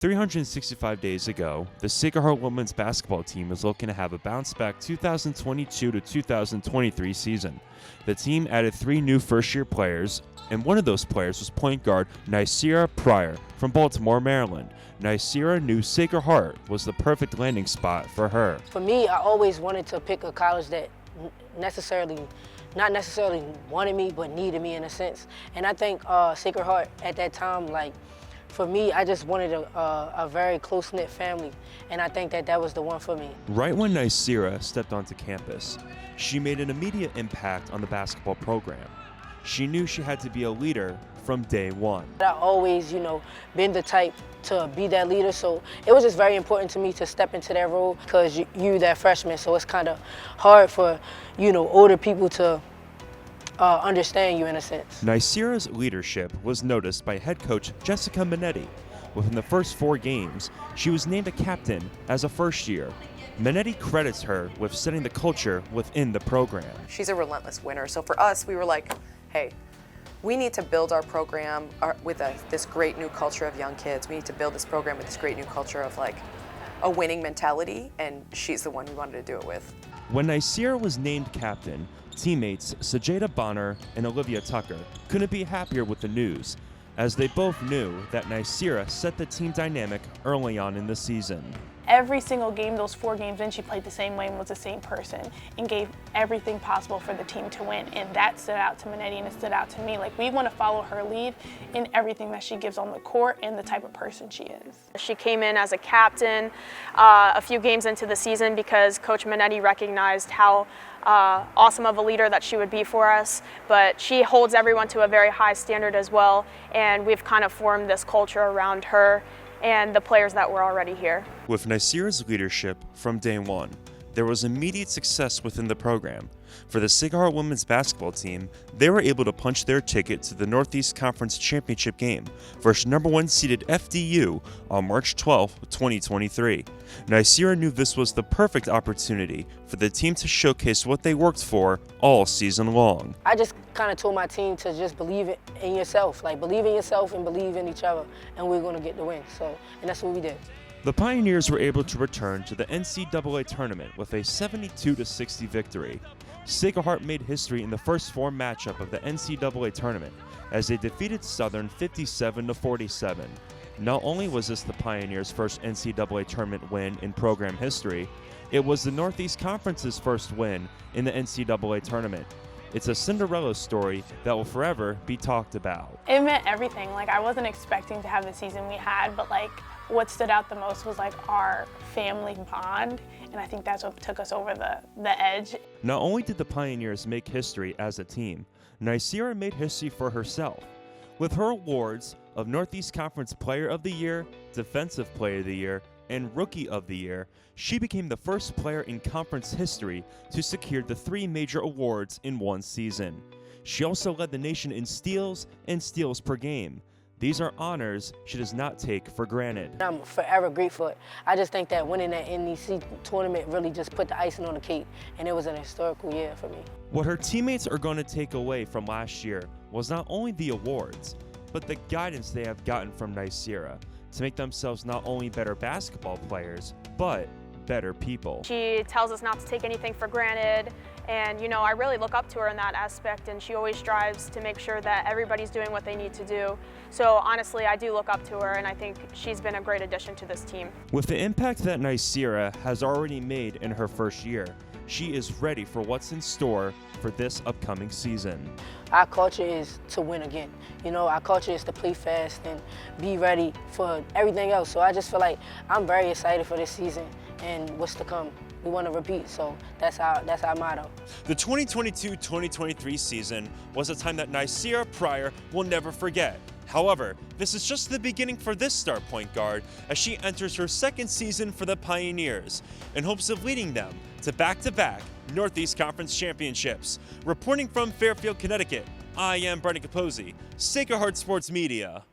365 days ago, the Sacred Heart women's basketball team was looking to have a bounce-back 2022 to 2023 season. The team added 3 new first-year players, and one of those players was point guard Ny'Ceara Pryor from Baltimore, Maryland. Ny'Ceara knew Sacred Heart was the perfect landing spot for her. For me, I always wanted to pick a college that not necessarily wanted me, but needed me in a sense. And I think Sacred Heart at that time, for me, I just wanted a very close-knit family, and I think that was the one for me. Right when Ny'Ceara stepped onto campus, she made an immediate impact on the basketball program. She knew she had to be a leader from day one. I always, been the type to be that leader, so it was just very important to me to step into that role because you're that freshman, so it's kind of hard for, older people to understand you in a sense. Ny'Ceara's leadership was noticed by head coach Jessica Minetti. Within the first 4 games, she was named a captain as a first year. Minetti credits her with setting the culture within the program. She's a relentless winner, so for us, we were like, hey, we need to build our program with this great new culture of young kids. We need to build this program with this great new culture of a winning mentality, and she's the one we wanted to do it with. When Ny'Ceara was named captain, teammates Sajeda Bonner and Olivia Tucker couldn't be happier with the news, as they both knew that Ny'Ceara set the team dynamic early on in the season. Every single game, those 4 games in, she played the same way and was the same person and gave everything possible for the team to win. And that stood out to Minetti and it stood out to me. We want to follow her lead in everything that she gives on the court and the type of person she is. She came in as a captain a few games into the season because Coach Minetti recognized how awesome of a leader that she would be for us, but she holds everyone to a very high standard as well, and we've kind of formed this culture around her and the players that were already here. With Ny'Ceara's leadership from day one, there was immediate success within the program. For the Sacred Heart women's basketball team, they were able to punch their ticket to the Northeast Conference Championship game versus #1 seeded FDU on March 12, 2023. Ny'Ceara knew this was the perfect opportunity for the team to showcase what they worked for all season long. I just kind of told my team to just believe in yourself, believe in yourself and believe in each other, and we're going to get the win. And that's what we did. The Pioneers were able to return to the NCAA tournament with a 72-60 victory. Sacred Heart made history in the first 4 matchup of the NCAA tournament as they defeated Southern 57-47. Not only was this the Pioneers' first NCAA tournament win in program history, it was the Northeast Conference's first win in the NCAA tournament. It's a Cinderella story that will forever be talked about. It meant everything. I wasn't expecting to have the season we had, but what stood out the most was our family bond, and I think that's what took us over the edge. Not only did the Pioneers make history as a team, Ny'Ceara made history for herself. With her awards of Northeast Conference Player of the Year, Defensive Player of the Year, and Rookie of the Year, she became the first player in conference history to secure the 3 major awards in one season. She also led the nation in steals and steals per game. These are honors she does not take for granted. I'm forever grateful. I just think that winning that NEC tournament really just put the icing on the cake, and it was an historical year for me. What her teammates are going to take away from last year was not only the awards, but the guidance they have gotten from Ny'Ceara to make themselves not only better basketball players, but better people. She tells us not to take anything for granted, and I really look up to her in that aspect, and she always strives to make sure that everybody's doing what they need to do. So honestly, I do look up to her, and I think she's been a great addition to this team. With the impact that Ny'Ceara has already made in her first year, she is ready for what's in store for this upcoming season. Our culture is to win again. Our culture is to play fast and be ready for everything else. So I just feel like I'm very excited for this season and what's to come. We want to repeat, so that's our motto. The 2022-2023 season was a time that Ny'Ceara Pryor will never forget. However, this is just the beginning for this star point guard as she enters her 2nd season for the Pioneers in hopes of leading them to back-to-back Northeast Conference championships. Reporting from Fairfield, Connecticut, I am Brendan Capozzi, Sacred Heart Sports Media.